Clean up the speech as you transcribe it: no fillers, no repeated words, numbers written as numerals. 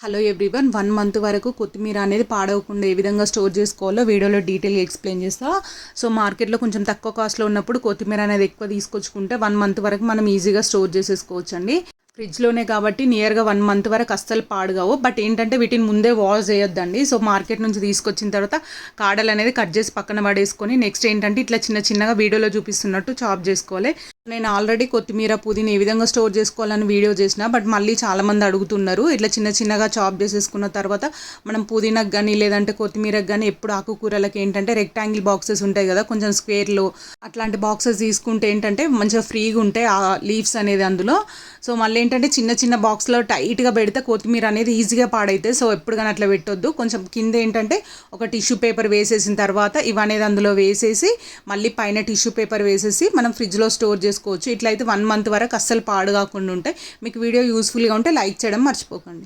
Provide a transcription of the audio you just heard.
Hello everyone 1 month వరకు కొత్తిమీర అనేది పాడవకుండా ఏ విధంగా స్టోర్ చేసుకోవాలో వీడియోలో డీటెయిల్గా ఎక్స్ప్లెయిన్ చేస్తా. సో మార్కెట్లో కొంచెం తక్కువ కాస్ట్లో ఉన్నప్పుడు కొత్తిమీర అనేది ఎక్కువ తీసుకొచ్చుకుంటే 1 మంత్ వరకు మనం ఈజీగా స్టోర్ చేసేసుకోవచ్చు అండి. ఫ్రిడ్జ్లోనే కాబట్టి నియర్గా 1 మంత్ వరకు అస్సలు పాడుగావు. బట్ ఏంటంటే వీటిని ముందే వాష్ చేయొద్దండి. సో మార్కెట్ నుంచి తీసుకొచ్చిన తర్వాత కాడలు అనేది కట్ చేసి పక్కన పడేసుకొని నెక్స్ట్ ఏంటంటే ఇట్లా చిన్నగా వీడియోలో చూపిస్తున్నట్టు చాప్ చేసుకోవాలి. నేను ఆల్రెడీ కొత్తిమీర పుదీనా ఏ విధంగా స్టోర్ చేసుకోవాలని వీడియో చేసిన, బట్ మళ్ళీ చాలామంది అడుగుతున్నారు. ఇట్లా చిన్నగా చాప్ చేసేసుకున్న తర్వాత మనం పుదీనాకు కానీ లేదంటే కొత్తిమీరకు కానీ ఎప్పుడు ఆకుకూరలకి ఏంటంటే రెక్టాంగిల్ బాక్సెస్ ఉంటాయి కదా, కొంచెం స్క్వేర్లో అట్లాంటి బాక్సెస్ తీసుకుంటే ఏంటంటే మంచిగా ఫ్రీగా ఉంటాయి ఆ లీవ్స్ అనేది అందులో. సో మళ్ళీ ఏంటంటే చిన్న బాక్స్లో టైట్గా పెడితే కొత్తిమీర అనేది ఈజీగా పాడైతే. సో ఎప్పుడు కానీ అట్లా పెట్టొద్దు. కొంచెం కింద ఏంటంటే ఒక టిష్యూ పేపర్ వేసేసిన తర్వాత ఇవనేది అందులో వేసేసి మళ్ళీ పైన టిష్యూ పేపర్ వేసేసి మనం ఫ్రిడ్జ్లో స్టోర్ చేసుకోవచ్చు. ఇట్లయితే 1 మంత్ వరకు అస్సలు పాడు కాకుండా ఉంటాయి. మీకు వీడియో యూస్ఫుల్గా ఉంటే లైక్ చేయడం మర్చిపోకండి.